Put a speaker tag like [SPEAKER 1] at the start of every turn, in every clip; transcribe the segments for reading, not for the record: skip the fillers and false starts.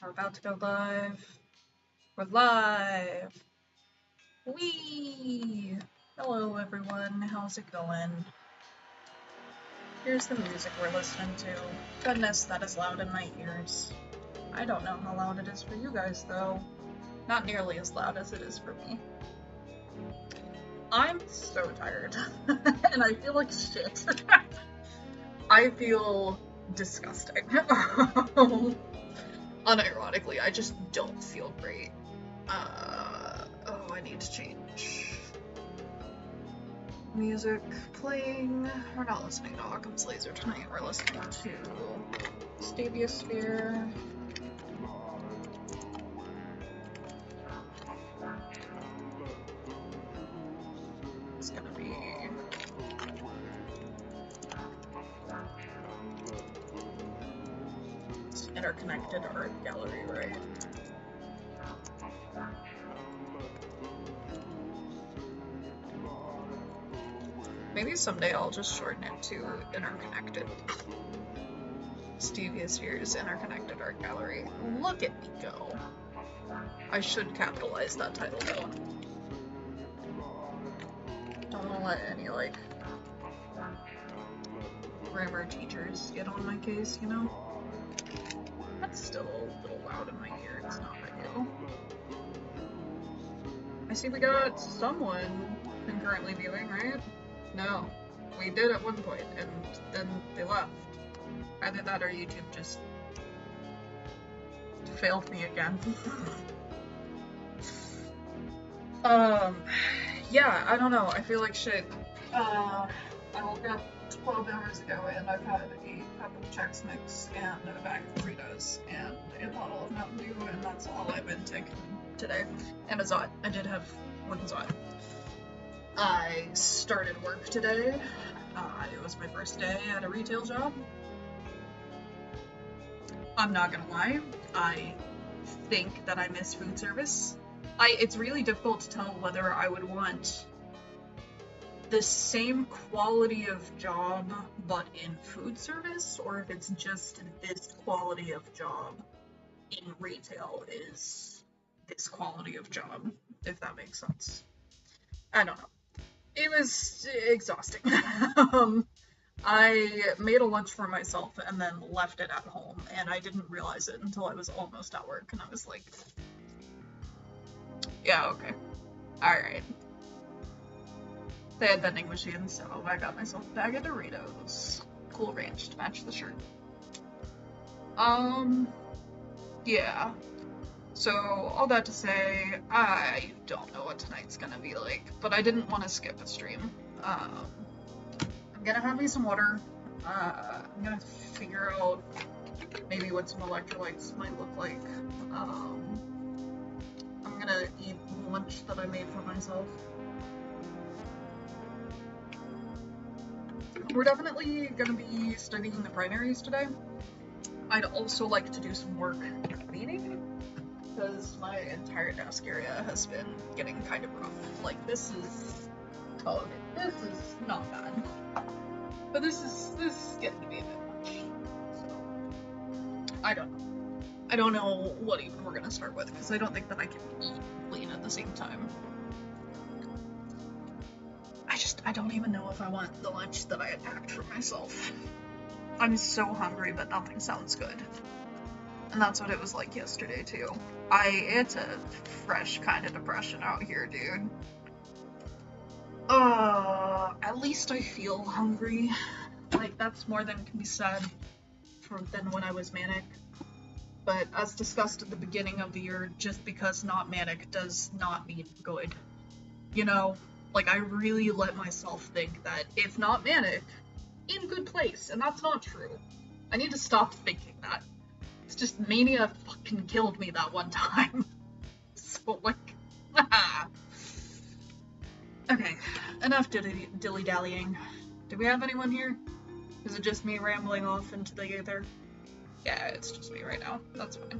[SPEAKER 1] We're about to go live. We're live. Whee! Hello everyone, how's it going? Here's the music we're listening to. Goodness, that is loud in my ears. I don't know how loud it is for you guys though. Not nearly as loud as it is for me. I'm so tired, and I feel like shit. I feel disgusting. Unironically, I just don't feel great. Oh, I need to change. Music playing. We're not listening to Occam's Laser tonight, we're listening to Stevia Sphere. It's gonna be interconnected art gallery, right? Maybe someday I'll just shorten it to interconnected. Stevia Sphere's interconnected art gallery. Look at me go. I should capitalize that title though. Don't want to let any like grammar teachers get on my case, you know? That's still a little loud in my ear, it's not ideal. I see we got someone concurrently viewing, right? No, we did at one point, and then they left. Either that or YouTube just failed me again. Yeah, I don't know, I feel like shit. I woke up 12 hours ago and I've had a cup of Chex Mix and a bag of Fritos and a bottle of Mountain Dew, and that's all I've been taking today. And a Zot. I did have one Zot. I started work today. It was my first day at a retail job. I'm not gonna lie, I think that I miss food service. It's really difficult to tell whether I would want the same quality of job but in food service, or if it's just this quality of job in retail is this quality of job, if that makes sense. I don't know. It was exhausting. I made a lunch for myself and then left it at home, and I didn't realize it until I was almost at work, and I was like, yeah, okay. Alright. They had vending machines, so I got myself a bag of Doritos. Cool Ranch to match the shirt. Yeah. So, all that to say, I don't know what tonight's gonna be like, but I didn't want to skip a stream. I'm gonna have me some water. I'm gonna figure out maybe what some electrolytes might look like. I'm gonna eat lunch that I made for myself. We're definitely gonna be studying the primaries today. I'd also like to do some work cleaning, because my entire desk area has been getting kind of rough. Like, this is tough. This is not bad. But this is getting to be a bit much. So, I don't know. I don't know what even we're gonna start with, because I don't think that I can eat and clean at the same time. I don't even know if I want the lunch that I had packed for myself. I'm so hungry, but nothing sounds good. And that's what it was like yesterday, too. It's a fresh kind of depression out here, dude. At least I feel hungry. Like, that's more than can be said than when I was manic. But as discussed at the beginning of the year, just because not manic does not mean good. You know? Like, I really let myself think that if not manic, in good place, and that's not true. I need to stop thinking that. It's just mania fucking killed me that one time. So, like, okay, enough dilly-dallying. Do we have anyone here? Is it just me rambling off into the ether? Yeah, it's just me right now. That's fine.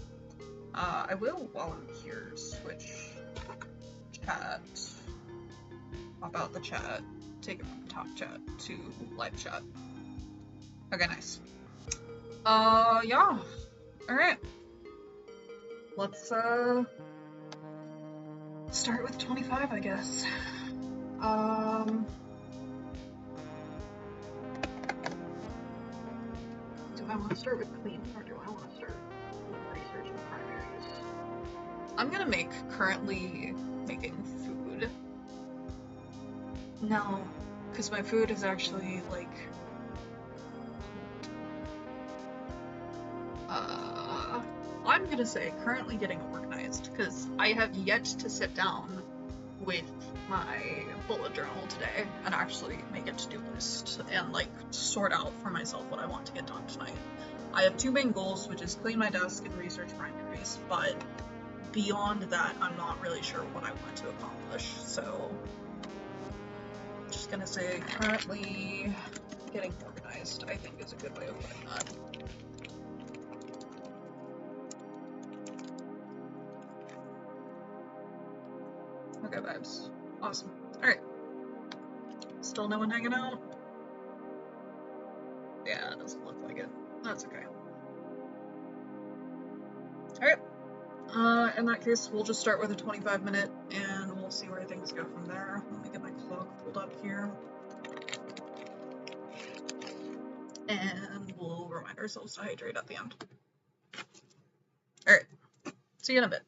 [SPEAKER 1] I will, while I'm here, switch chat. Pop out the chat, take it from top chat to live chat. Okay, nice. Yeah. Alright. let's start with 25, I guess. Do I want to start with clean or do I want to start with research and primaries? I'm gonna make currently making food. No, because my food is actually like I'm gonna say currently getting organized because I have yet to sit down with my bullet journal today and actually make a to-do list and like sort out for myself what I want to get done tonight. I have two main goals, which is clean my desk and research primaries, but beyond that, I'm not really sure what I want to accomplish, so I'm just gonna say currently getting organized, I think is a good way of putting that. Okay, vibes. Awesome. Alright. Still no one hanging out? Yeah, it doesn't look like it. That's okay. Alright. In that case, we'll just start with a 25-minute, and we'll see where things go from there. Let me get my clock pulled up here. And we'll remind ourselves to hydrate at the end. Alright. See you in a bit.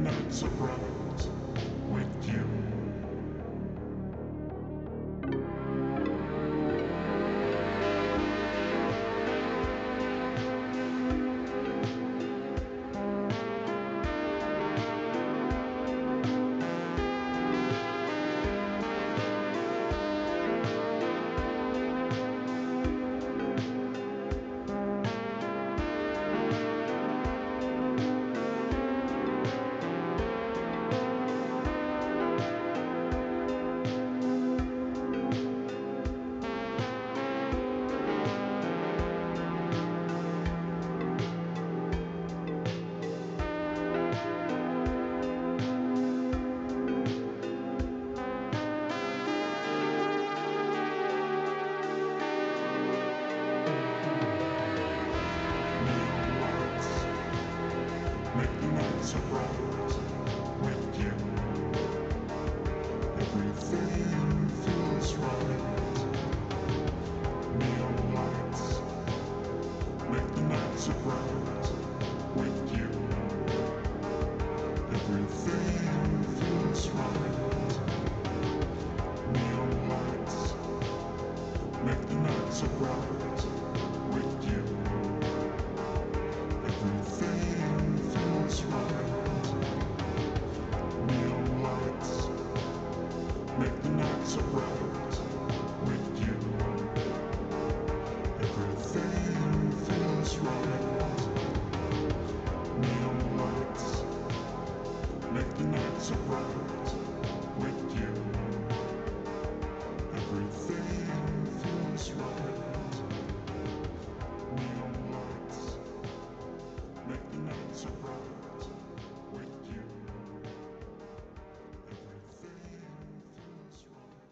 [SPEAKER 2] night so bright with you. Make the night so bright with you. Everything feels right. Neon lights make the night so bright with you. Everything feels right. Neon lights make the night so bright with you. Everything feels right. Neon lights make the night so bright with you. Everything feels right. Neon lights make the night so bright with you. Everything feels right. Neon lights make the night so bright with you. Everything feels right.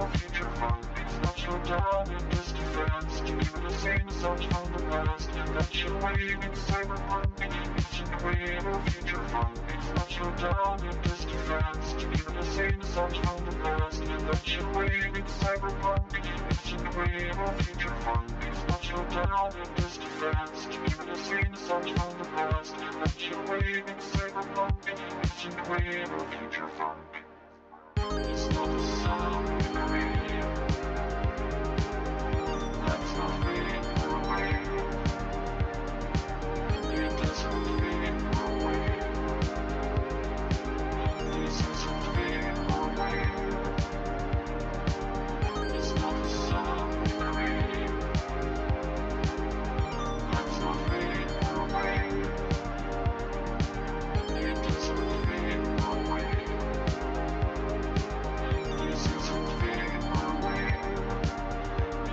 [SPEAKER 2] or future funk. Not slow down in this defense to give the same sound from the past. That you're waving cyberpunk. Ancient create or future funk. Not slow down in this defense to give the same sound from the past. That you're waving cyberpunk. Ancient create or future funk. Not slow down in this defense to give the same sound from the past. That you're waving cyberpunk. Ancient create or future funk. It's not the sound we create. That's not fading away. It doesn't fade away. This isn't fading away. It's not the sound we create. That's not fading away. It doesn't fade away. This isn't fading away.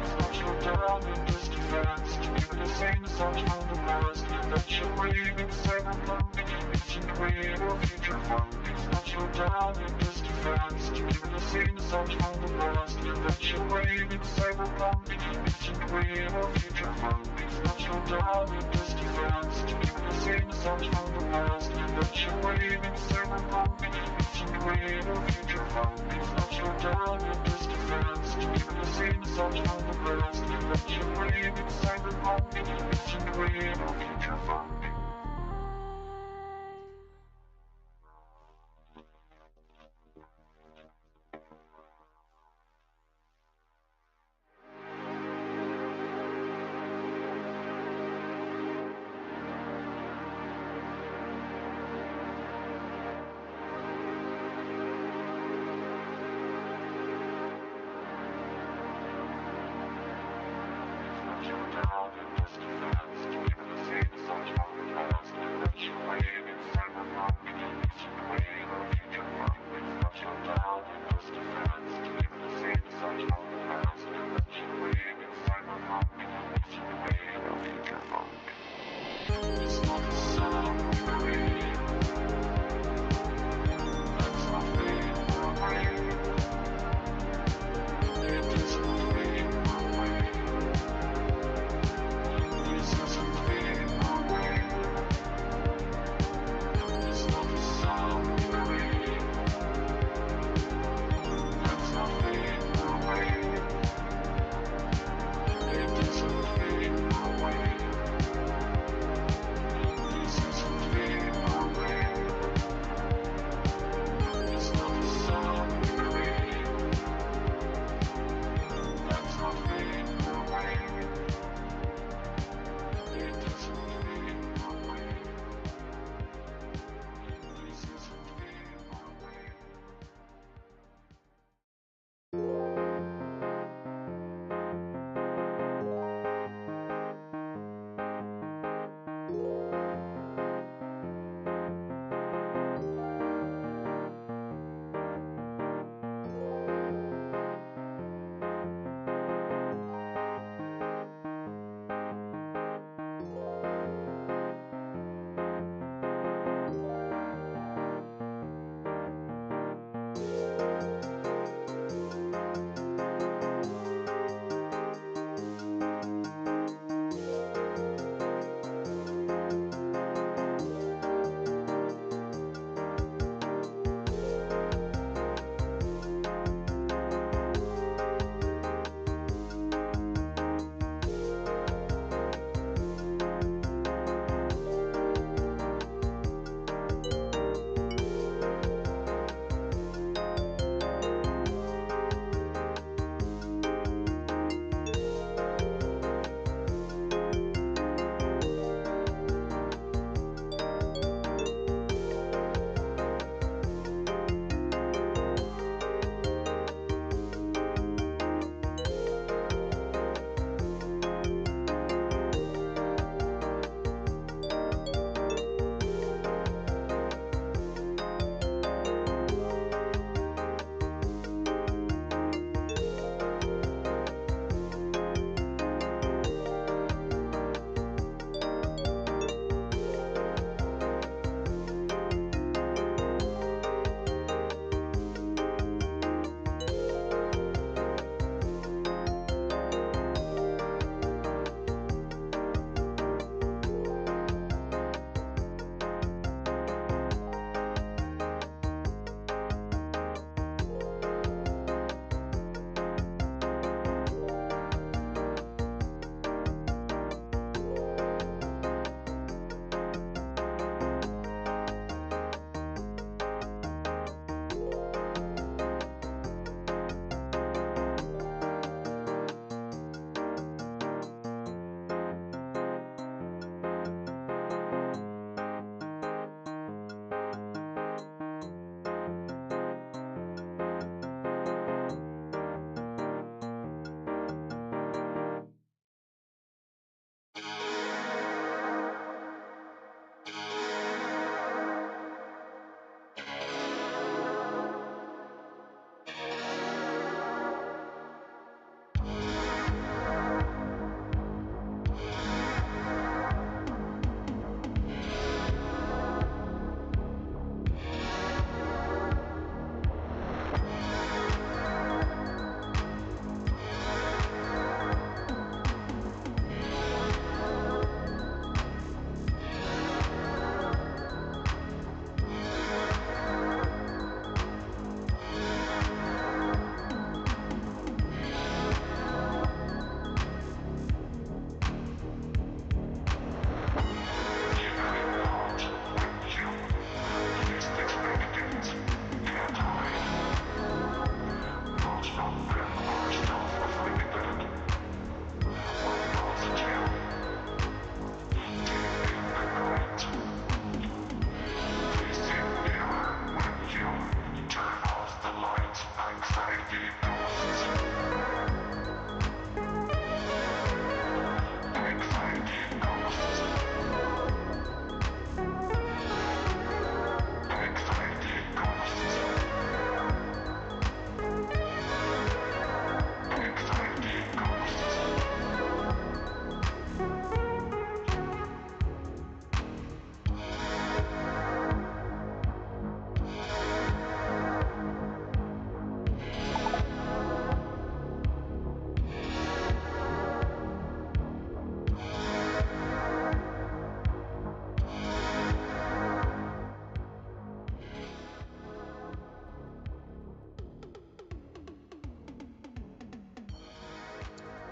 [SPEAKER 2] It's not your down in this defense to give the same sound from the past. That you're waving cyberpunk. Ancient create or future funk. It's not your down in this defense to give the same sound from the past. That you're waving cyberpunk. Ancient create or future funk. It's not your down in this defense to give the same sound from the past. That you're waving cyberpunk. Ancient create or future funk. It's not your down in this defense to give the same sound from the past. That you're waving cyberpunk. Ancient create or future funk. Down in this defense to give the same sound from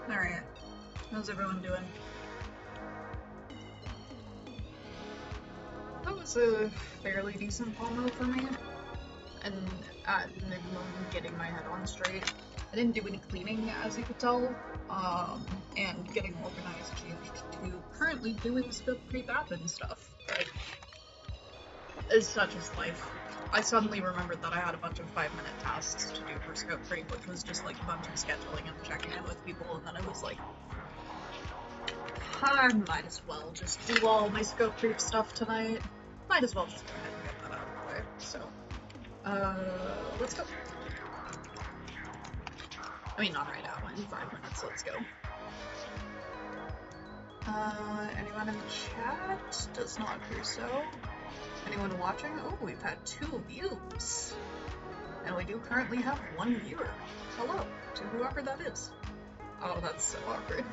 [SPEAKER 1] Alright. How's everyone doing? That was a fairly decent pomelo for me. And at minimum, getting my head on straight. I didn't do any cleaning, as you could tell, and getting organized changed to currently doing scope creep admin stuff. But it's such as life. I suddenly remembered that I had a bunch of 5-minute tasks to do for scope creep, which was just like a bunch of scheduling and checking in with people, and then I was like, I might as well just do all my scope creep stuff tonight. Might as well just go ahead and get that out of the way. So, let's go. I mean, not right now, in 5 minutes, let's go. Anyone in the chat? Does not appear so. Anyone watching? Oh, we've had 2 views. And we do currently have 1 viewer. Hello, to whoever that is. Oh, that's so awkward.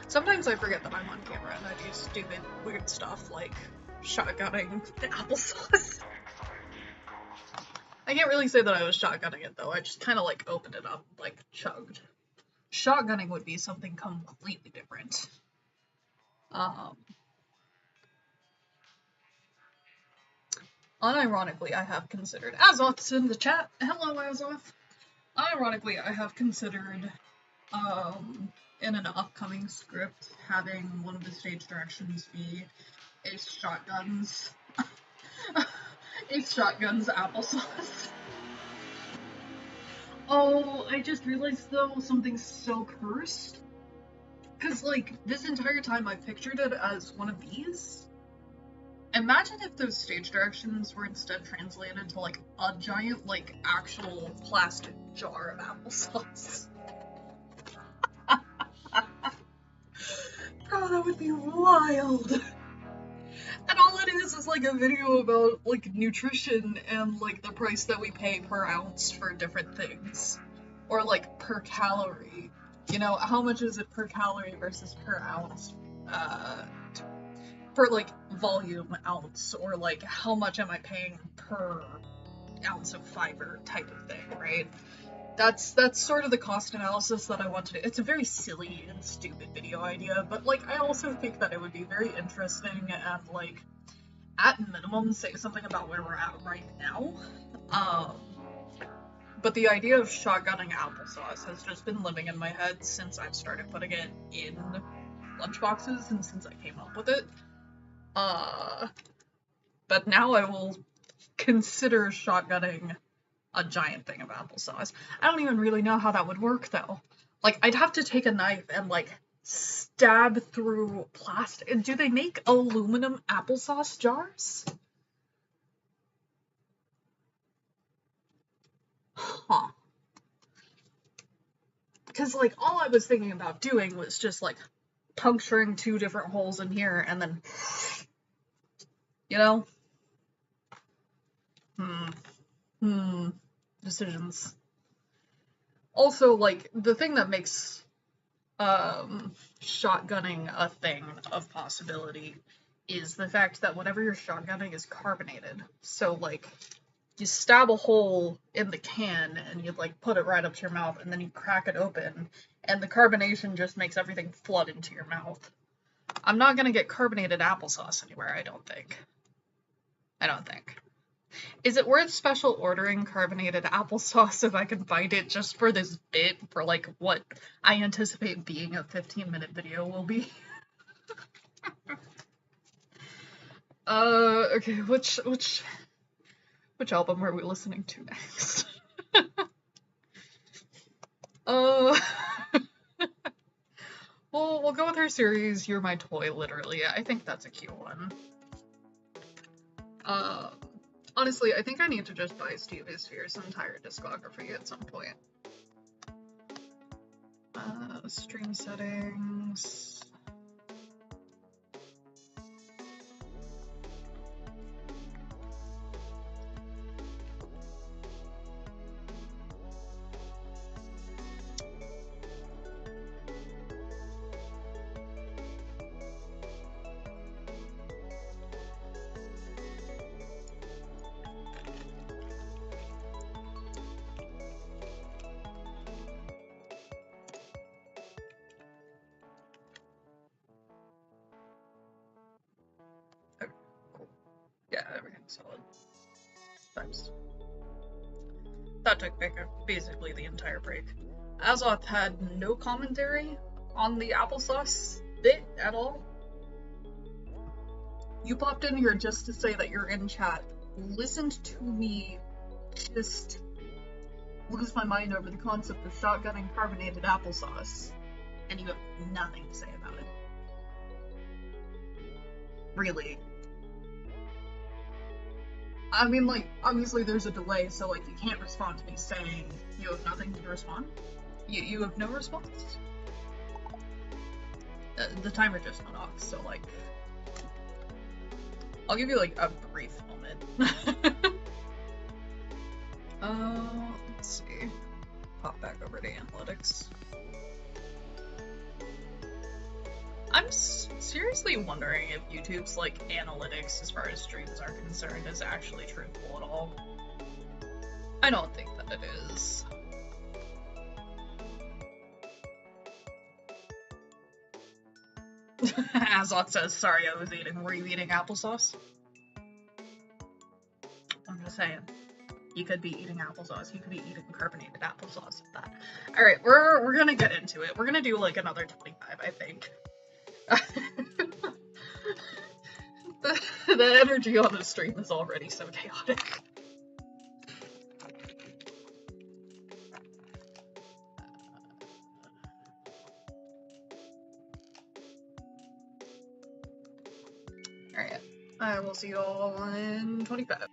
[SPEAKER 1] Sometimes I forget that I'm on camera and I do stupid, weird stuff like shotgunning the applesauce. I can't really say that I was shotgunning it though, I just kind of like opened it up, like chugged. Shotgunning would be something completely different. Unironically, I have considered, Azoth's in the chat, hello Azoth. Unironically, I have considered, in an upcoming script, having one of the stage directions be Ace Shotguns. Ace Shotguns applesauce. Oh, I just realized though something so cursed. Cause like, this entire time I've pictured it as one of these. Imagine if those stage directions were instead translated to like a giant, like, actual plastic jar of applesauce. Bro, that would be wild! And all it is like a video about like nutrition and like the price that we pay per ounce for different things. Or like per calorie. You know, how much is it per calorie versus per ounce? Per like volume ounce, or like how much am I paying per ounce of fiber type of thing, right? That's sort of the cost analysis that I want to do. It's a very silly and stupid video idea, but like I also think that it would be very interesting and like at minimum say something about where we're at right now. But the idea of shotgunning applesauce has just been living in my head since I've started putting it in lunchboxes and since I came up with it. But now I will consider shotgunning a giant thing of applesauce. I don't even really know how that would work though. Like, I'd have to take a knife and like stab through plastic. Do they make aluminum applesauce jars? Huh. Because like all I was thinking about doing was just like puncturing 2 different holes in here and then, you know? Decisions. Also, like, the thing that makes shotgunning a thing of possibility is the fact that whatever you're shotgunning is carbonated. So, like, you stab a hole in the can and you, like, put it right up to your mouth and then you crack it open and the carbonation just makes everything flood into your mouth. I'm not gonna get carbonated applesauce anywhere, I don't think. Is it worth special ordering carbonated applesauce if I can find it just for this bit, for like what I anticipate being a 15-minute video will be? Okay, which album are we listening to next? We'll go with her series, You're My Toy, literally. I think that's a cute one. Honestly, I think I need to just buy Stevie Sphere's entire discography at some point. Stream settings. times. That took basically the entire break. Azoth had no commentary on the applesauce bit at all. You popped in here just to say that you're in chat. Listened to me just lose my mind over the concept of shotgunning carbonated applesauce, and you have nothing to say about it. Really. I mean, like, obviously there's a delay, so, like, you can't respond to me saying you have nothing to respond. You have no response. The timer just went off, so, like, I'll give you, like, a brief moment. Let's see. Pop back over to analytics. I'm seriously wondering if YouTube's, like, analytics as far as streams are concerned is actually truthful at all. I don't think that it is. Azoth says, sorry, I was eating. Were you eating applesauce? I'm just saying. You could be eating applesauce. You could be eating carbonated applesauce with that. Alright, we're gonna get into it. We're gonna do like another 25, I think. the energy on the stream is already so chaotic. Alright, I will see you all in 25.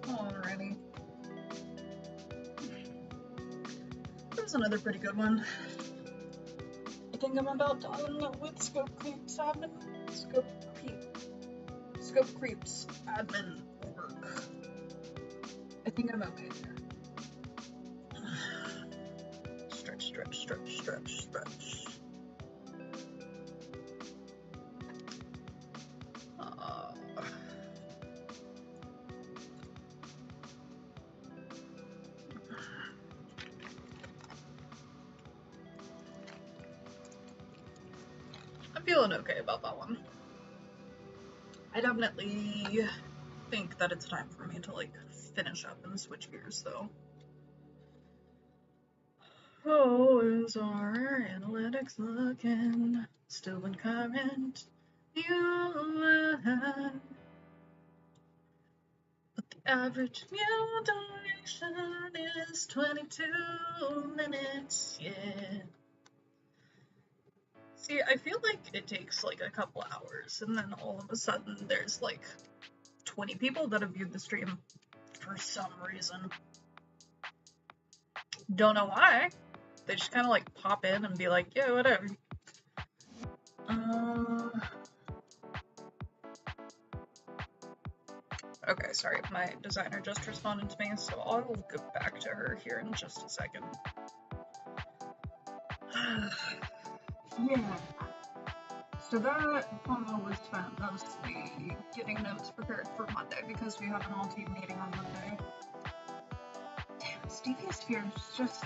[SPEAKER 1] Alrighty. That was another pretty good one. I think I'm about done with Scope Creeps admin. Scope Creeps admin work. I think I'm okay there. Stretch, stretch, stretch, stretch, stretch. I'm feeling okay about that one. I definitely think that it's time for me to like finish up and switch gears though. Oh, is our analytics looking? Still in current. human. But the average meal duration is 22 minutes, yeah. See, I feel like it takes like a couple hours, and then all of a sudden there's like 20 people that have viewed the stream for some reason. Don't know why. They just kind of like pop in and be like, yeah, whatever. Okay, sorry, my designer just responded to me, so I'll go back to her here in just a second. Yeah. So that promo was spent mostly getting notes prepared for Monday because we have an all-team meeting on Monday. Damn, Stevie Sphere's just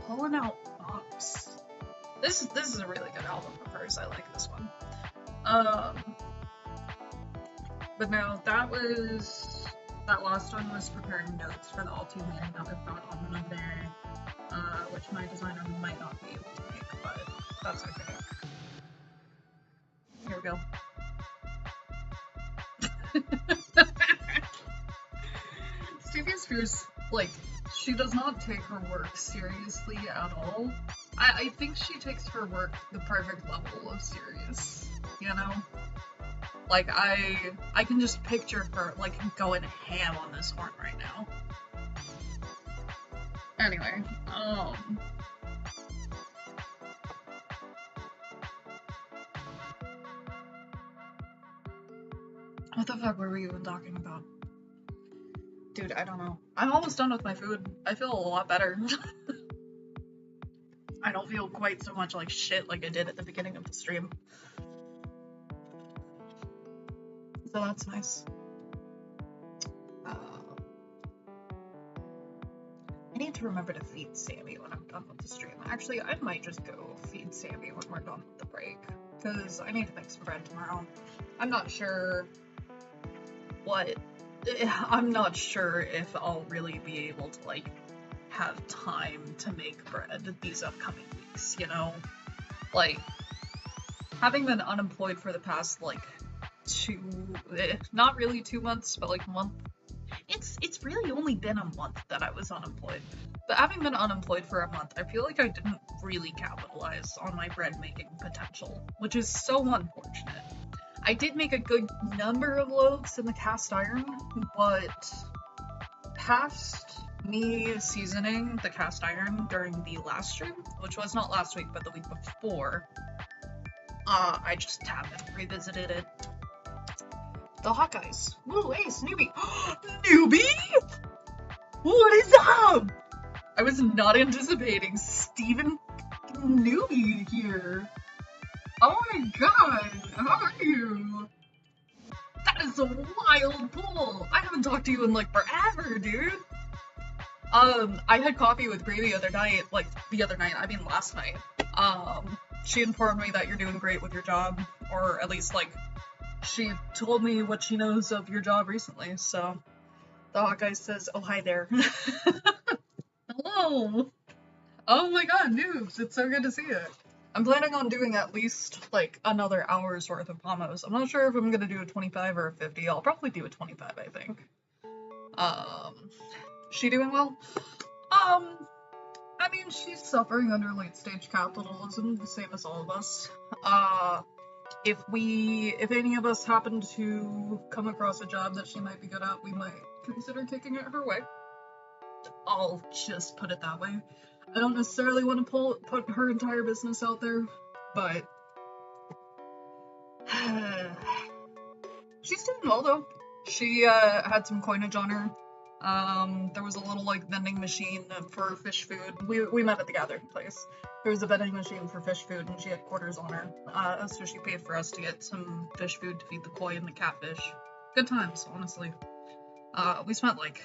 [SPEAKER 1] pulling out bops. This is a really good album of hers. I like this one. But no, that last one was preparing notes for the all-team meeting that we've got on Monday, which my designer might not be able to make, but that's okay. Here we go. Stevie Spears, like, she does not take her work seriously at all. I think she takes her work the perfect level of serious, you know? Like, I can just picture her, like, going ham on this horn right now. Anyway, what the fuck were we even talking about? Dude, I don't know. I'm almost done with my food. I feel a lot better. I don't feel quite so much like shit like I did at the beginning of the stream. So that's nice. I need to remember to feed Sammy when I'm done with the stream. Actually, I might just go feed Sammy when we're done with the break, because I need to make some bread tomorrow. I'm not sure if I'll really be able to, like, have time to make bread these upcoming weeks, you know? Like, having been unemployed for the past, like, not really 2 months, but like a month. It's really only been a month that I was unemployed. But having been unemployed for a month, I feel like I didn't really capitalize on my bread making potential, which is so unfortunate. I did make a good number of loaves in the cast iron, but past me seasoning the cast iron during the last stream, which was not last week, but the week before, I just haven't revisited it. The Hawkeyes. Woo, hey, Snoopy. Newbie? What is up? I was not anticipating Steven Newbie here. Oh my god, how are you? That is a wild pull. I haven't talked to you in like forever, dude. I had coffee with Brie last night. She informed me that you're doing great with your job, or at least like, she told me what she knows of your job recently, so the Hawkeye says, oh, hi there. Hello! Oh my god, noobs, it's so good to see you. I'm planning on doing at least, like, another hour's worth of promos. I'm not sure if I'm gonna do a 25 or a 50. I'll probably do a 25, I think. She doing well? I mean, she's suffering under late-stage capitalism, the same as all of us. If any of us happen to come across a job that she might be good at, we might consider kicking it her way. I'll just put it that way. I don't necessarily want to put her entire business out there, but she's doing well though. She had some coinage on her. There was a little like vending machine for fish food. We met at the gathering place. There was a vending machine for fish food, and she had quarters on her. So she paid for us to get some fish food to feed the koi and the catfish. Good times, honestly. We spent like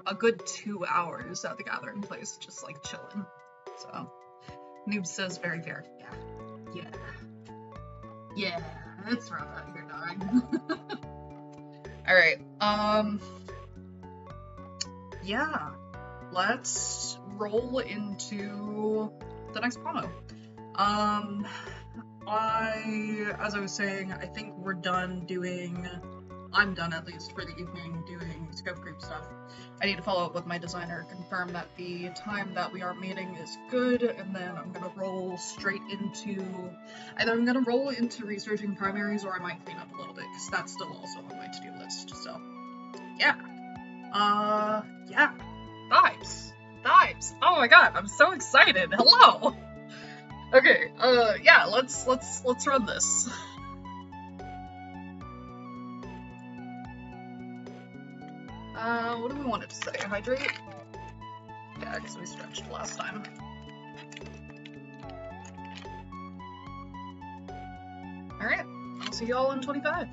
[SPEAKER 1] a good 2 hours at the gathering place, just like chilling. So, Noob says very fair. Yeah, it's rough out here, dog. Alright, yeah, let's roll into the next promo. as I was saying, I think we're done doing, I'm done at least for the evening doing scope group stuff. I need to follow up with my designer, confirm that the time that we are meeting is good, and then I'm gonna roll straight into, either I'm gonna roll into researching primaries or I might clean up a little bit, because that's still also on my to-do list, so, yeah. Yeah. Vibes. Vibes. Oh my god, I'm so excited. Hello! Okay, yeah, let's run this. What do we want it to say? Hydrate? Yeah, because we stretched last time. Alright, I'll see y'all in 25.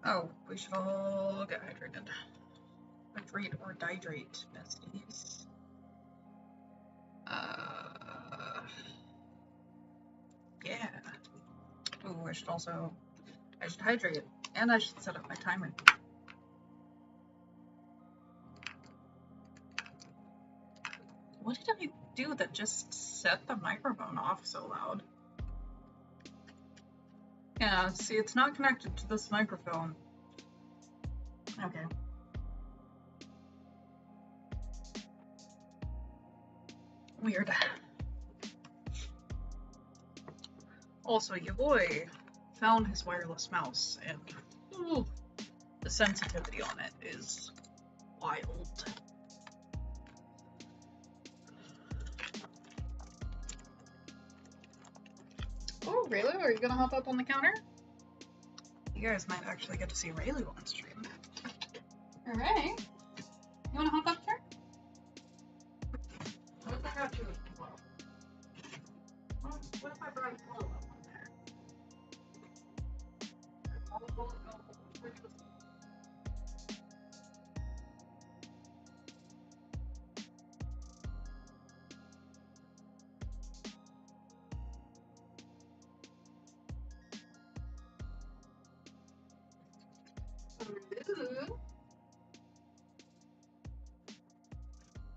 [SPEAKER 1] Oh, we should all get hydrated. Hydrate or dihydrate, besties. Yeah. Ooh, I should hydrate, and I should set up my timer. What did I do that just set the microphone off so loud? Yeah, see, it's not connected to this microphone. Okay. Weird. Also, your boy found his wireless mouse, and ooh, the sensitivity on it is wild. Oh, Raylu, are you gonna hop up on the counter? You guys might actually get to see Raylu on stream. Alright. You wanna hop up here? What if I got you as well? What if I brought Flo up on there?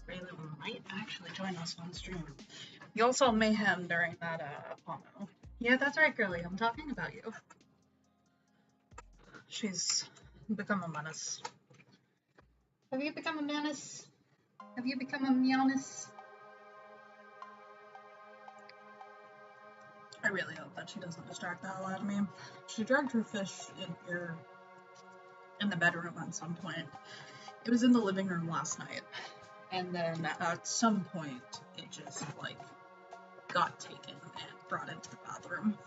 [SPEAKER 1] Raylu might actually join us on stream. You all saw mayhem during that Pono. Yeah, that's right, girly. I'm talking about you. She's become a menace. Have you become a menace? Have you become a meonis? I really hope that she doesn't distract the hell out of me. She dragged her fish in here in the bedroom at some point. It was in the living room last night. And then at some point, it just, like, got taken and brought into the bathroom.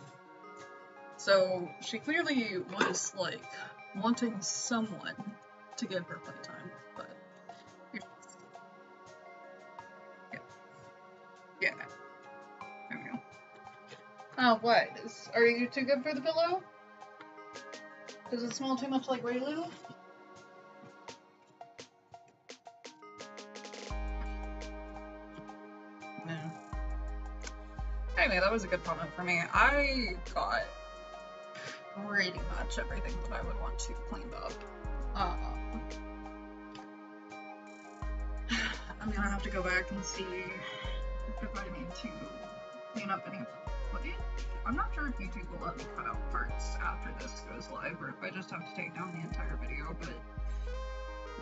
[SPEAKER 1] So she clearly was, like, wanting someone to give her playtime, but... Yeah. There we go. Oh, what? Are you too good for the pillow? Does it smell too much like Raylu? No. Anyway, that was a good comment for me. I got pretty much everything that I would want to cleaned up. I'm gonna have to go back and see if I need to clean up any footage. I'm not sure if YouTube will let me cut out parts after this goes live, or if I just have to take down the entire video, but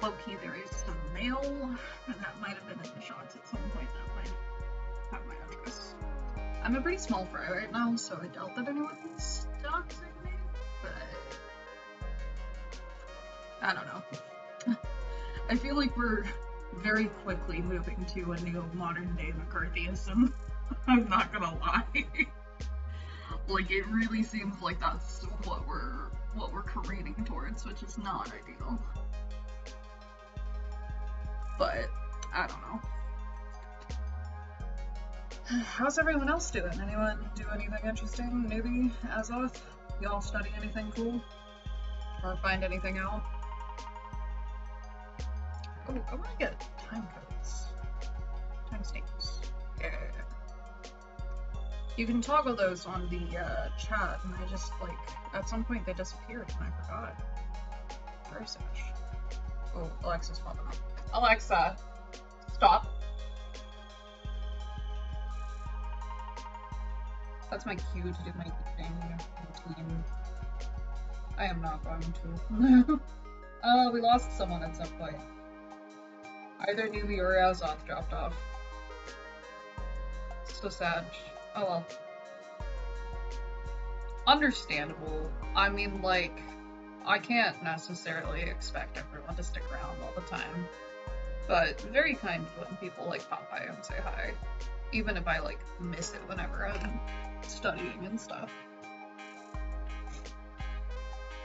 [SPEAKER 1] low-key there is some mail, and that might have been in the shots at some point that might have my address. I'm a pretty small fry right now, so I doubt that anyone's doxing me, but I don't know. I feel like we're very quickly moving to a new modern-day McCarthyism. I'm not gonna lie. Like, it really seems like that's what we're careening towards, which is not ideal. But I don't know. How's everyone else doing? Anyone do anything interesting, newbie, Azoth? Y'all study anything cool? Or find anything out? Oh, I wanna get time codes. Timestamps. Yeah. You can toggle those on the chat, and I just, like, at some point they disappeared and I forgot. Very sad. Oh, Alexa's popping up. Alexa, stop. That's my cue to do my thing routine. I am not going to. We lost someone at some point. Either Newbie or Azoth dropped off. So sad. Oh well. Understandable. I mean, like, I can't necessarily expect everyone to stick around all the time. But very kind when people, like, pop by and say hi. Even if I, like, miss it whenever I'm studying and stuff.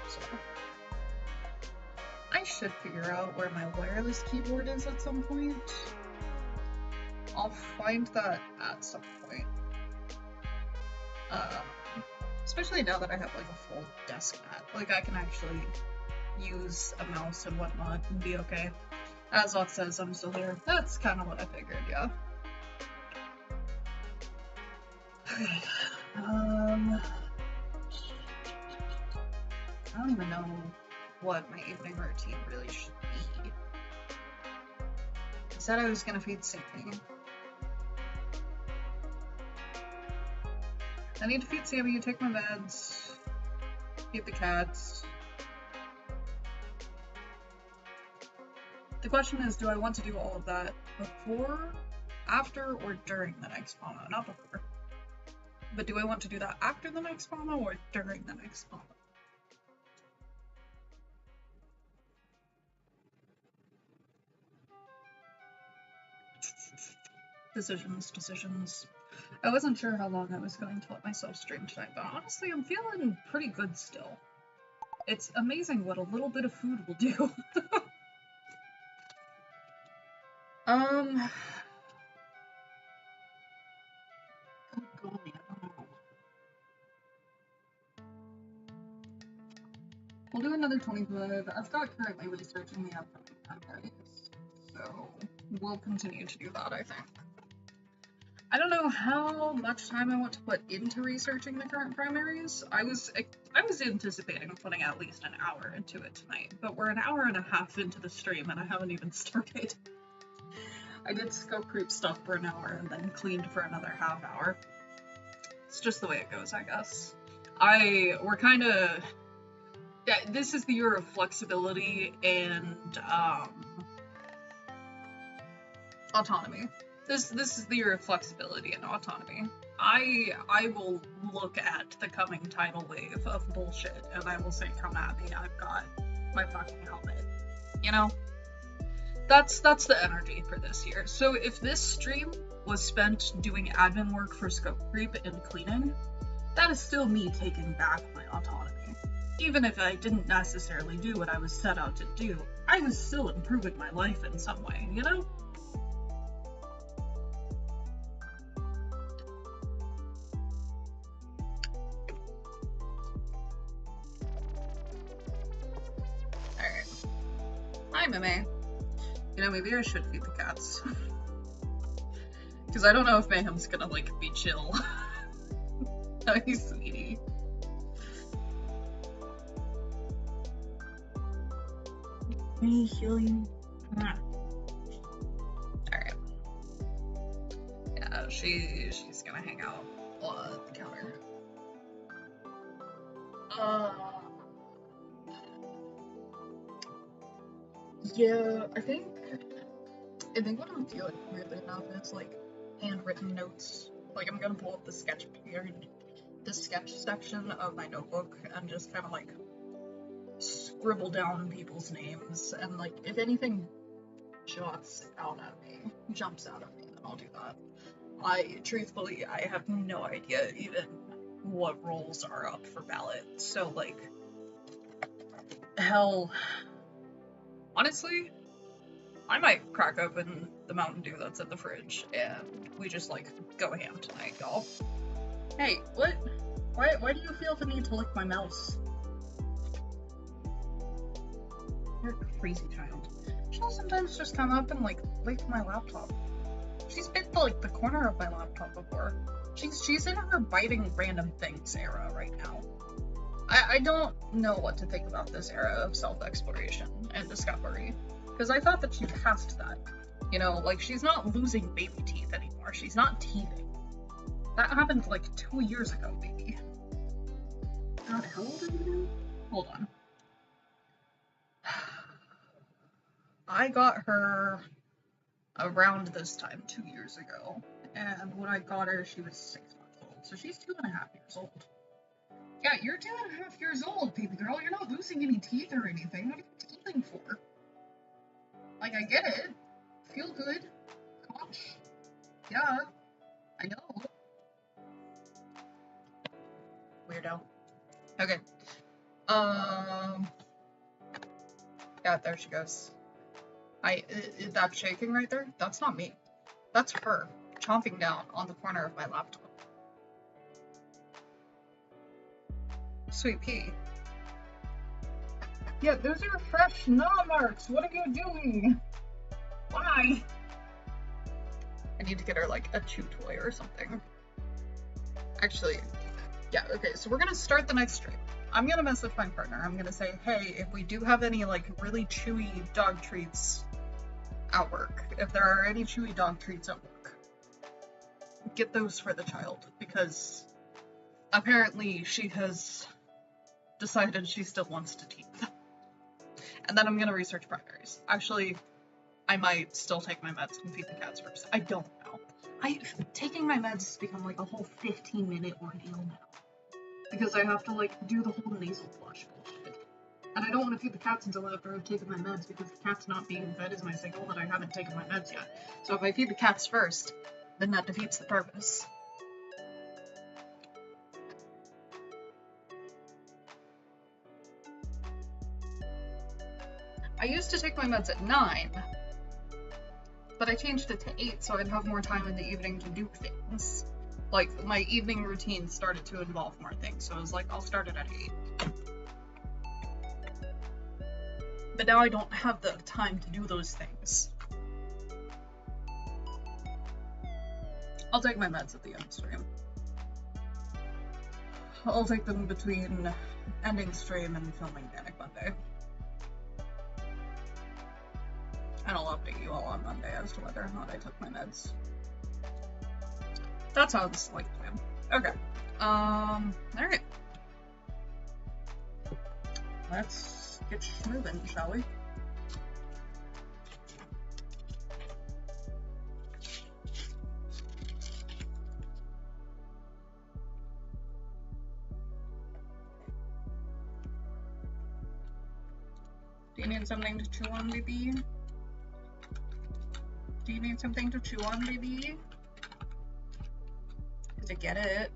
[SPEAKER 1] So. I should figure out where my wireless keyboard is at some point. I'll find that at some point. Especially now that I have, like, a full desk mat. Like, I can actually use a mouse and whatnot and be okay. Azot says I'm still here. That's kind of what I figured, yeah. Okay. I don't even know what my evening routine really should be. I said I was gonna feed Sammy. I need to feed Sammy, take my meds, feed the cats. The question is, do I want to do all of that before, after, or during the next PAMA? Not before. But do I want to do that after the next PAMA or during the next PAMA? Decisions. I wasn't sure how long I was going to let myself stream tonight, but honestly, I'm feeling pretty good still. It's amazing what a little bit of food will do. We'll do another 25. I've got currently researching the upcoming primaries, so we'll continue to do that, I think. I don't know how much time I want to put into researching the current primaries. I was anticipating putting at least an hour into it tonight, but we're an hour and a half into the stream and I haven't even started. I did scope group stuff for an hour and then cleaned for another half hour. It's just the way it goes, I guess. We're kind of... Yeah, this is the year of flexibility and autonomy. This is the year of flexibility and autonomy. I will look at the coming tidal wave of bullshit and I will say, come at me, I've got my fucking helmet. You know? That's the energy for this year. So if this stream was spent doing admin work for scope creep and cleaning, that is still me taking back my autonomy. Even if I didn't necessarily do what I was set out to do, I was still improving my life in some way, you know? Alright. Hi, Meme. You know, maybe I should feed the cats. Because I don't know if Mayhem's gonna, like, be chill. Hi, sweetie. Me healing. Alright. Yeah, she's gonna hang out on the counter. Yeah, I think what I'm feeling weirdly enough is like handwritten notes. Like I'm gonna pull up the sketch section of my notebook and just kind of like scribble down people's names, and like if anything jumps out at me, then I'll do that. Truthfully, I have no idea even what roles are up for ballot, so like, hell, honestly, I might crack open the Mountain Dew that's in the fridge and we just like go ham tonight, y'all. Hey, what? Why do you feel the need to lick my mouse? You're a crazy child. She'll sometimes just come up and like lick my laptop. She's bit the corner of my laptop before. She's in her biting random things era right now. I don't know what to think about this era of self-exploration and discovery, because I thought that she passed that. You know, like she's not losing baby teeth anymore. She's not teething. That happened like 2 years ago, baby. God, how old are you now? Hold on. I got her around this time 2 years ago, and when I got her, she was 6 months old, so she's 2.5 years old. Yeah, you're 2.5 years old, baby girl. You're not losing any teeth or anything. What are you teething for? Like, I get it. Feel good. Gosh. Yeah. I know. Weirdo. Okay. Yeah, there she goes. That shaking right there? That's not me. That's her chomping down on the corner of my laptop. Sweet pea. Yeah, those are fresh gnaw marks. What are you doing? Why? I need to get her like a chew toy or something. Actually, yeah, okay, so we're gonna start the next stream. I'm gonna message my partner. I'm gonna say, hey, if we do have any like really chewy dog treats at work, if there are any chewy dog treats at work, get those for the child, because apparently she has decided she still wants to teeth. And then I'm gonna research primaries. Actually, I might still take my meds and feed the cats first. I don't know. Taking my meds has become like a whole 15-minute ordeal now. Because I have to like do the whole nasal flush bullshit. And I don't want to feed the cats until after I've taken my meds, because the cat's not being fed is my signal that I haven't taken my meds yet. So if I feed the cats first, then that defeats the purpose. I used to take my meds at 9, but I changed it to 8 so I'd have more time in the evening to do things. Like, my evening routine started to involve more things, so I was like, I'll start it at 8. But now I don't have the time to do those things. I'll take my meds at the end of stream. I'll take them between ending stream and filming Manic Monday. And I'll update you all on Monday as to whether or not I took my meds. That sounds like a plan. Okay. Alright. Let's get moving, shall we? Do you need something to chew on, baby? Do you need something to chew on, baby? Because I get it.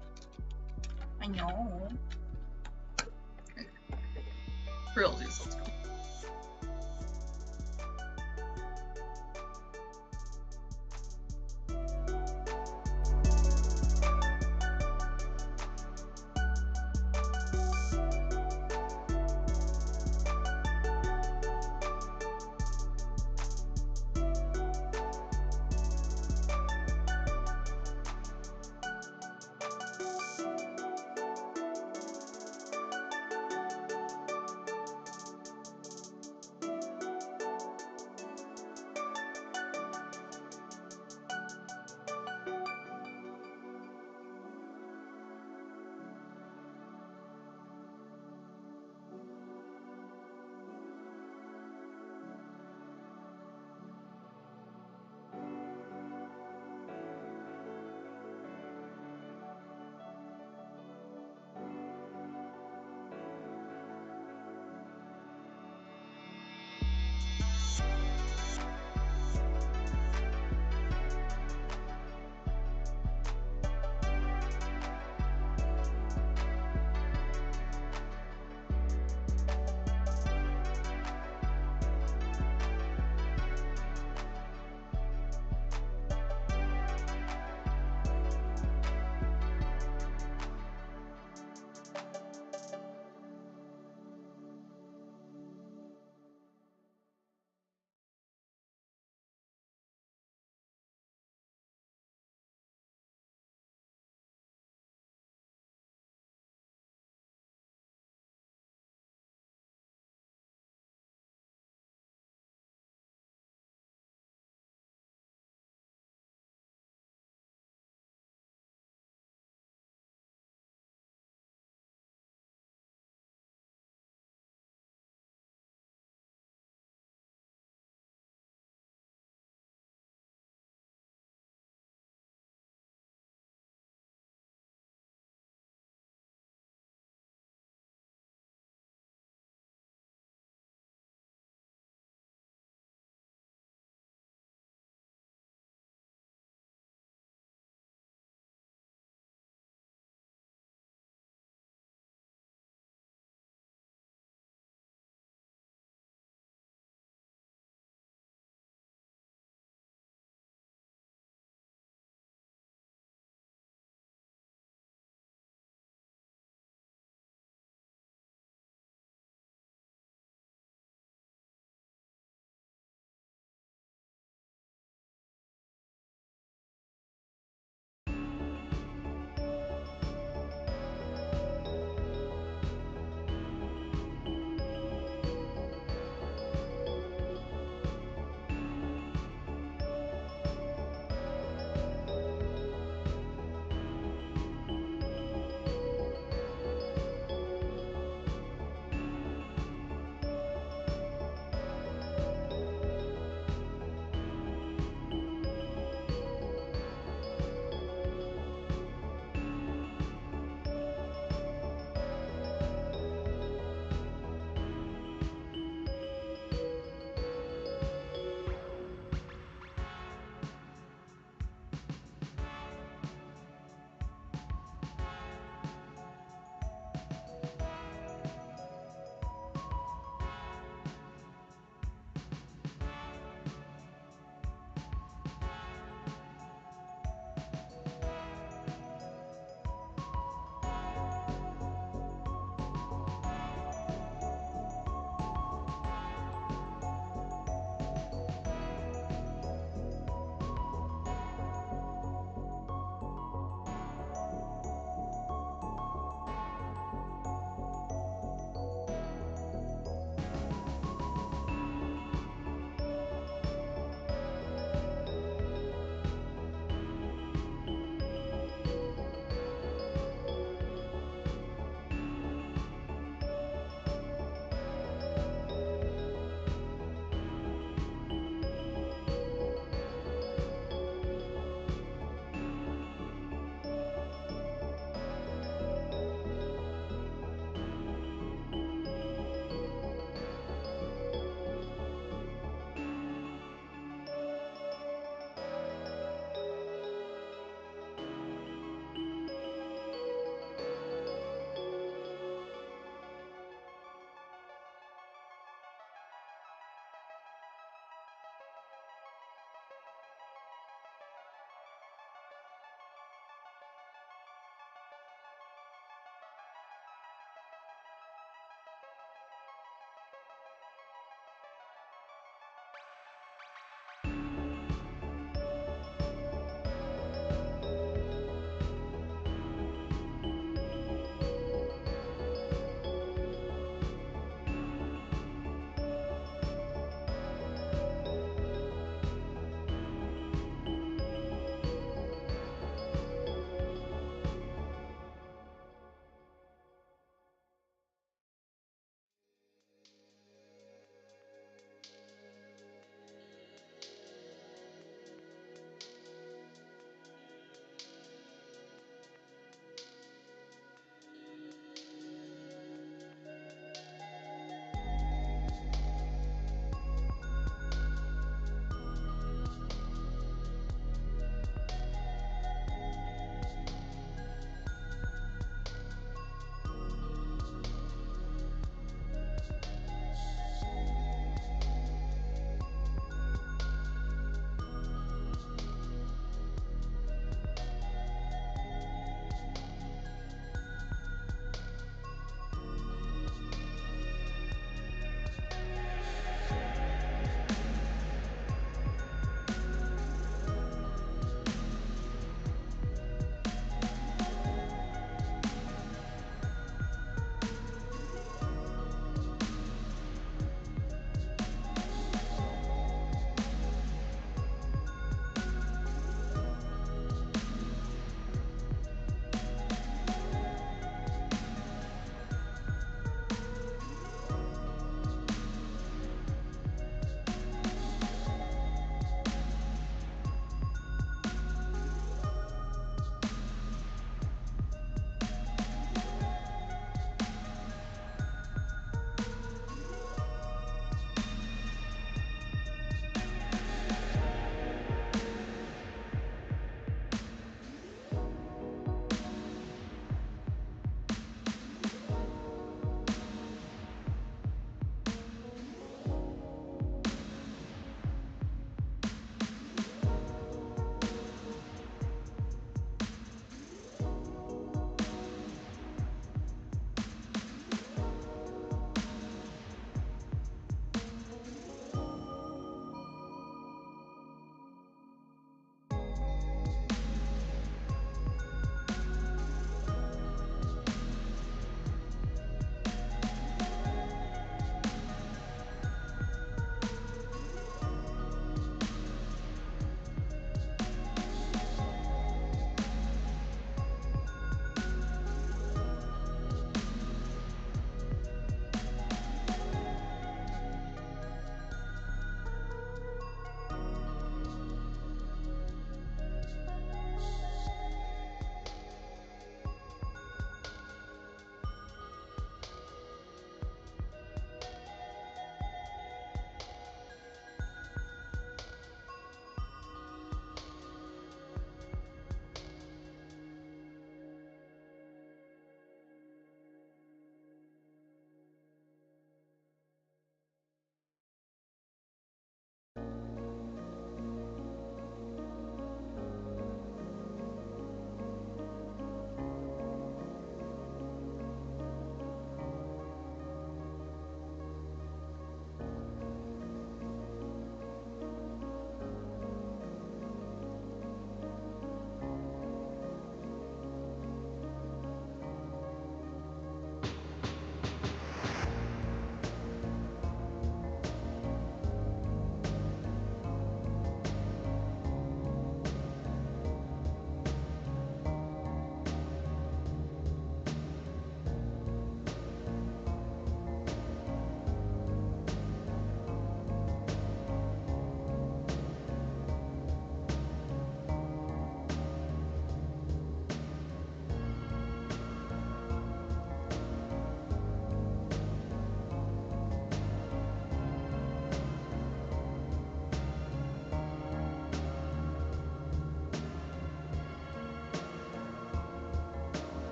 [SPEAKER 1] I know. Okay. Realsies, let's go.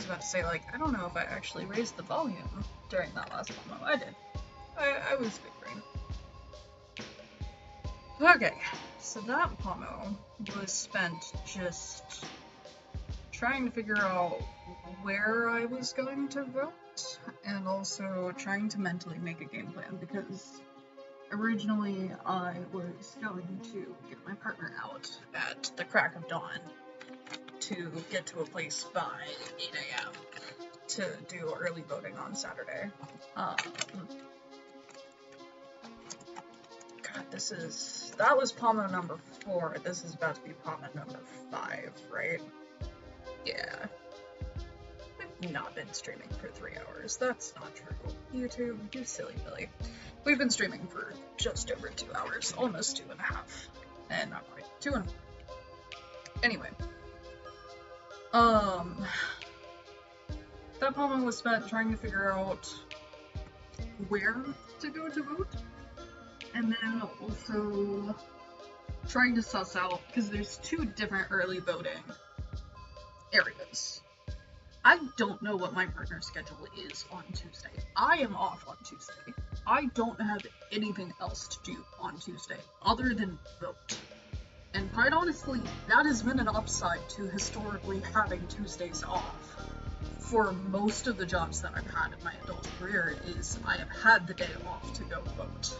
[SPEAKER 1] about to say, like, I don't know if I actually raised the volume during that last promo. I did. I was bickering. Okay, so that promo was spent just trying to figure out where I was going to vote, and also trying to mentally make a game plan, because originally I was going to get my partner out at the crack of dawn to get to a place by 8 a.m. to do early voting on Saturday. God, that was promo number 4. This is about to be promo number 5, right? Yeah. We've not been streaming for 3 hours. That's not true. YouTube, you silly Billy. We've been streaming for just over 2 hours, almost 2.5. And not quite. 2.5. Anyway. That promo was spent trying to figure out where to go to vote. And then also trying to suss out, because there's 2 different early voting areas. I don't know what my partner's schedule is on Tuesday. I am off on Tuesday. I don't have anything else to do on Tuesday other than vote. And quite honestly, that has been an upside to historically having Tuesdays off. For most of the jobs that I've had in my adult career, is I have had the day off to go vote.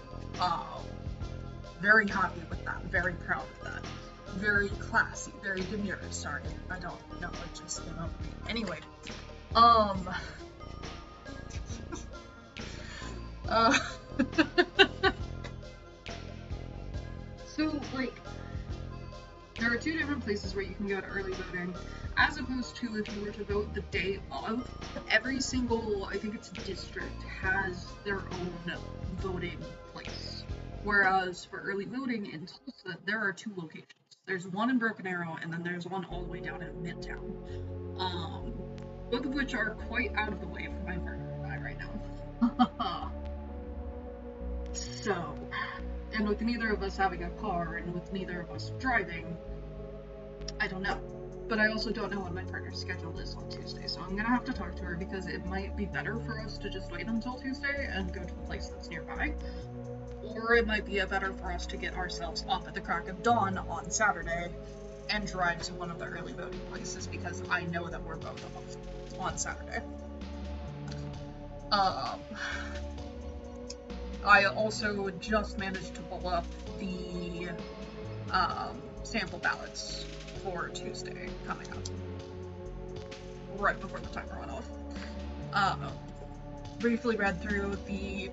[SPEAKER 1] Very happy with that, very proud of that. Very classy, very demure. Sorry, I don't know what just came up with me. Anyway, so, like, there are 2 different places where you can go to early voting, as opposed to if you were to vote the day of. Every single, I think it's district, has their own voting place. Whereas for early voting in Tulsa, there are 2 locations. There's one in Broken Arrow, and then there's one all the way down in Midtown. Both of which are quite out of the way for my partner and I right now. So, and with neither of us having a car, and with neither of us driving, I don't know. But I also don't know what my partner's schedule is on Tuesday, so I'm gonna have to talk to her, because it might be better for us to just wait until Tuesday and go to a place that's nearby. Or it might be better for us to get ourselves up at the crack of dawn on Saturday and drive to one of the early voting places, because I know that we're both off on Saturday. I also just managed to pull up the sample ballots for Tuesday coming up, right before the timer went off. Briefly read through the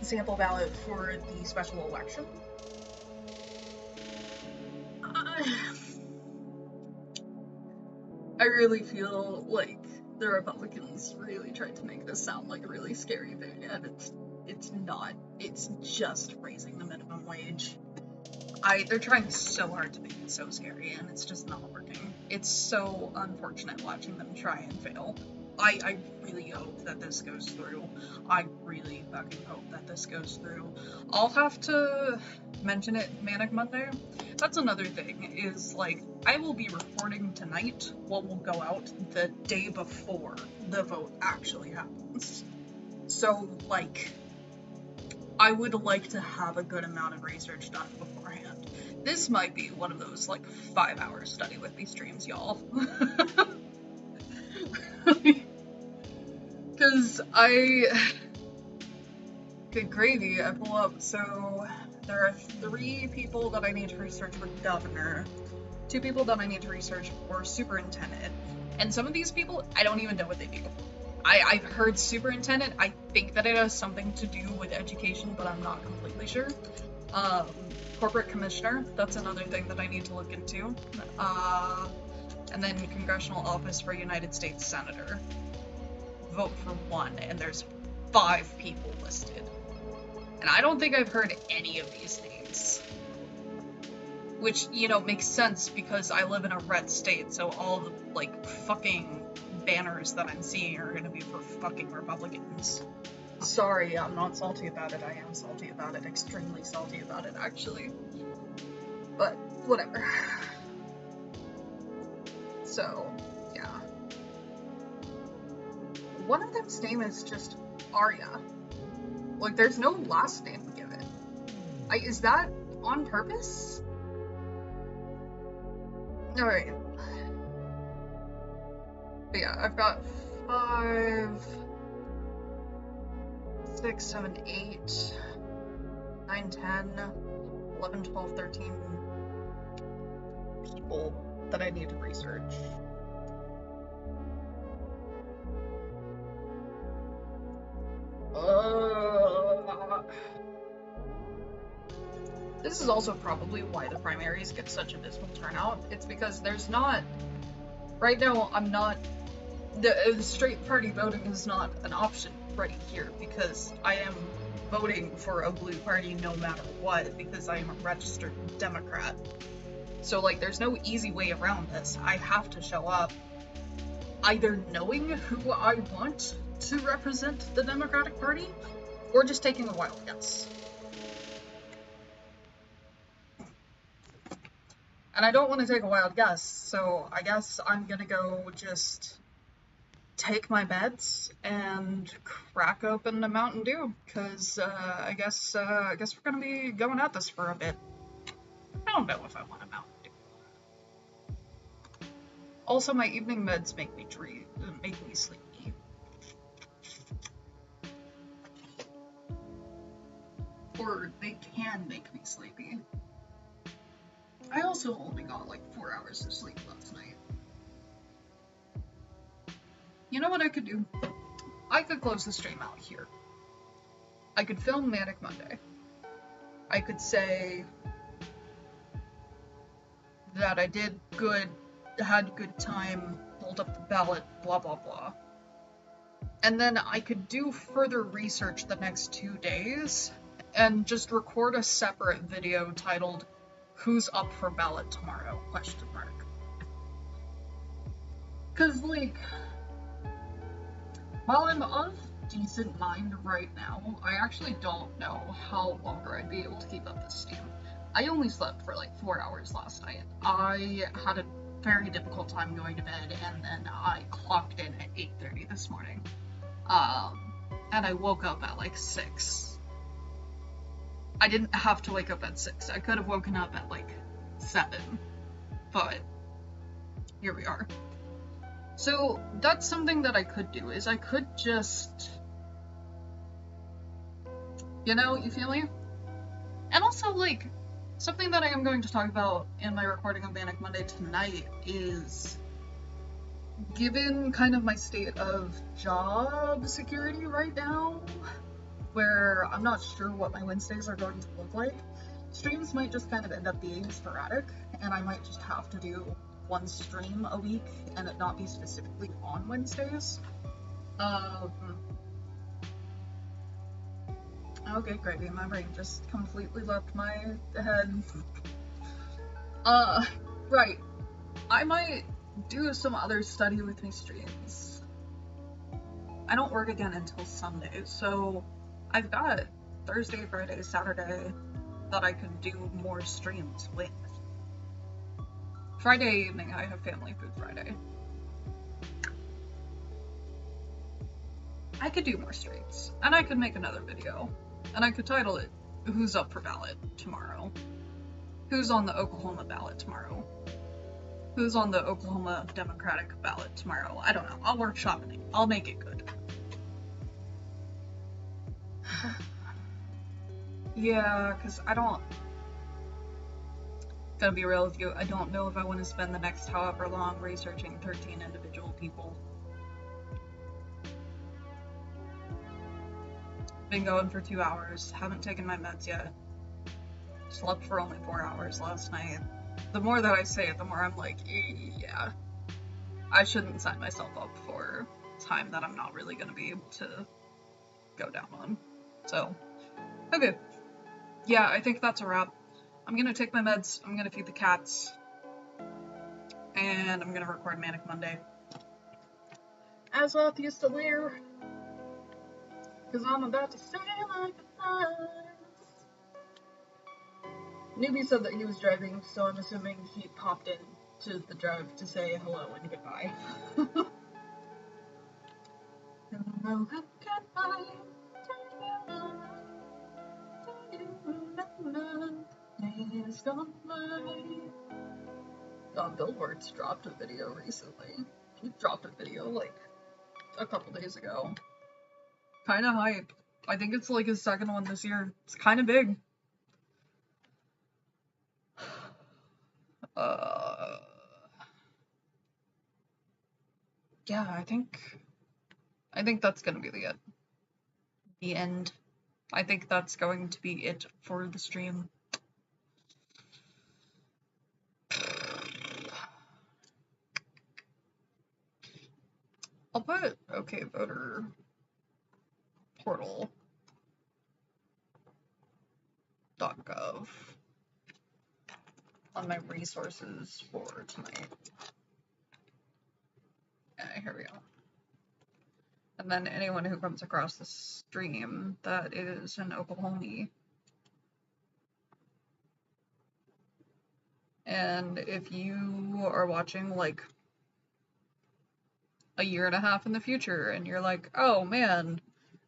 [SPEAKER 1] sample ballot for the special election. I really feel like the Republicans really tried to make this sound like a really scary thing, and it's not. It's just raising the minimum wage. They're trying so hard to make it so scary, and it's just not working. It's so unfortunate watching them try and fail. I really hope that this goes through. I really fucking hope that this goes through. I'll have to mention it Manic Monday. That's another thing, is, like, I will be reporting tonight what will go out the day before the vote actually happens. So, like, I would like to have a good amount of research done beforehand. This might be one of those, like, 5-hour study with me streams, y'all. Because good gravy, I pull up, so there are 3 people that I need to research for governor, 2 people that I need to research for superintendent, and some of these people, I don't even know what they do. I've heard superintendent, I think that it has something to do with education, but I'm not completely sure. Corporate commissioner, that's another thing that I need to look into. And then congressional office for United States Senator. Vote for 1, and there's 5 people listed. And I don't think I've heard any of these names. Which, you know, makes sense because I live in a red state, so all the, like, fucking banners that I'm seeing are gonna be for fucking Republicans. Sorry, I'm not salty about it. I am salty about it. Extremely salty about it, actually. But, whatever. So, yeah. one of them's name is just Arya. Like, there's no last name given. Is that on purpose? Alright. But yeah, I've got 5, 6, 7, 8, 9, 10, 11, 12, 13 people that I need to research. This is also probably why the primaries get such abysmal turnout. It's because there's not... Right now, I'm not... The straight party voting is not an option right here, because I am voting for a blue party no matter what, because I am a registered Democrat. So, like, there's no easy way around this. I have to show up either knowing who I want to represent the Democratic Party, or just taking a wild guess. And I don't want to take a wild guess, so I guess I'm gonna go just take my meds and crack open a Mountain Dew, because I guess we're gonna be going at this for a bit. I don't know if I want a Mountain Dew. Also, my evening meds make me sleepy. Or they can make me sleepy. I also only got like 4 hours of sleep last night. You know what I could do? I could close the stream out here. I could film Manic Monday. I could say that I did good, had a good time, pulled up the ballot, blah blah blah. And then I could do further research the next 2 days and just record a separate video titled "Who's up for ballot tomorrow?" ? Cause like, while I'm of decent mind right now, I actually don't know how longer I'd be able to keep up this steam. I only slept for like 4 hours last night. I had a very difficult time going to bed, and then I clocked in at 8:30 this morning. And I woke up at like 6. I didn't have to wake up at 6. I could have woken up at like 7, but here we are. So that's something that I could do, is I could just, you know, you feel me? And also, like, something that I am going to talk about in my recording of Manic Monday tonight is, given kind of my state of job security right now, where I'm not sure what my Wednesdays are going to look like, streams might just kind of end up being sporadic, and I might just have to do one stream a week and it not be specifically on Wednesdays. Okay, gravy, my brain just completely left my head. Right. I might do some other study with me streams. I don't work again until Sunday, so I've got Thursday, Friday, Saturday that I could do more streams with. Friday evening, I have Family Food Friday. I could do more streams, and I could make another video, and I could title it, "Who's up for ballot tomorrow? Who's on the Oklahoma ballot tomorrow? Who's on the Oklahoma Democratic ballot tomorrow?" I don't know. I'll workshop it. I'll make it good. Yeah, because I don't... Gotta be real with you, I don't know if I want to spend the next however long researching 13 individual people. Been going for 2 hours, haven't taken my meds yet. Slept for only 4 hours last night. The more that I say it, the more I'm like, yeah. I shouldn't sign myself up for time that I'm not really gonna be able to go down on. So, okay. Yeah, I think that's a wrap. I'm gonna take my meds, I'm gonna feed the cats, and I'm gonna record Manic Monday. As Oth used to layer, because I'm about to say my goodbyes. Newbie said that he was driving, so I'm assuming he popped in to the drive to say hello and goodbye. Oh, how can I tell you days gone by? Billboard's dropped a video recently. He dropped a video like a couple days ago. Kinda hype. I think it's like his second one this year. It's kinda big. Yeah, I think that's gonna be the end. I think that's going to be it for the stream. I'll put OK Voter portal.gov on my resources for tonight. Here we go. And then anyone who comes across the stream that is an Oklahoma. And if you are watching like a year and a half in the future and you're like, oh man,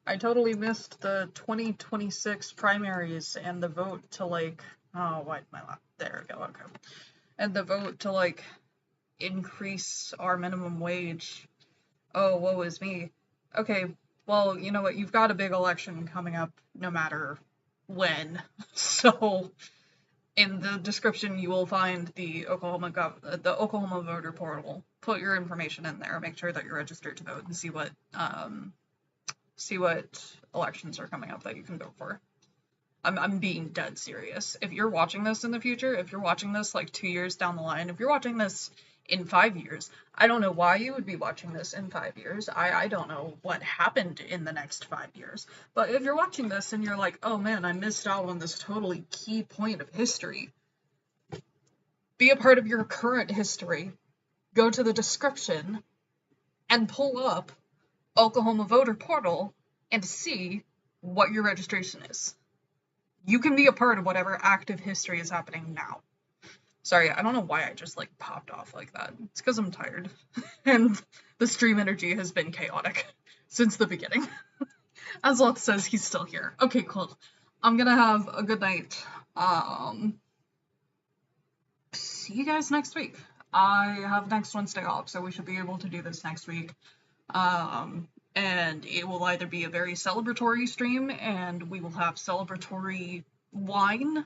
[SPEAKER 1] I totally missed the 2026 primaries and the vote to like, oh, why did my lap? There we go, okay. And the vote to like increase our minimum wage. Oh, woe is me. Okay, well, you know what? You've got a big election coming up no matter when. So in the description, you will find the Oklahoma voter portal. Put your information in there. Make sure that you're registered to vote and see what elections are coming up that you can vote for. I'm being dead serious. If you're watching this in the future, if you're watching this like 2 years down the line, if you're watching this in 5 years, I don't know why you would be watching this in 5 years. I don't know what happened in the next 5 years. But if you're watching this and you're like, oh man, I missed out on this totally key point of history, be a part of your current history. Go to the description and pull up Oklahoma voter portal and see what your registration is. You can be a part of whatever active history is happening now. Sorry, I don't know why I just like popped off like that. It's because I'm tired. And the stream energy has been chaotic since the beginning. As Loth says, he's still here. Okay, cool. I'm gonna have a good night. See you guys next week. I have next Wednesday off, so we should be able to do this next week. And it will either be a very celebratory stream and we will have celebratory wine,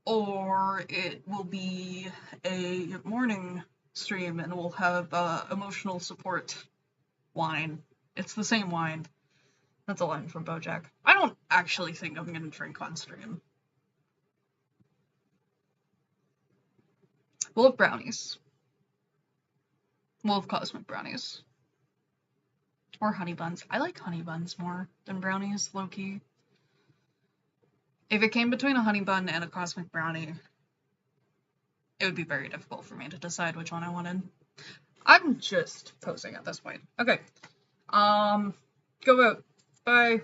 [SPEAKER 1] or it will be a morning stream and we'll have emotional support wine. It's the same wine. That's a line from BoJack. I don't actually think I'm gonna drink on stream. We'll have brownies. We'll have cosmic brownies. Or honey buns. I like honey buns more than brownies, low-key. If it came between a honey bun and a cosmic brownie, it would be very difficult for me to decide which one I wanted. I'm just posing at this point. Okay. Go vote. Bye.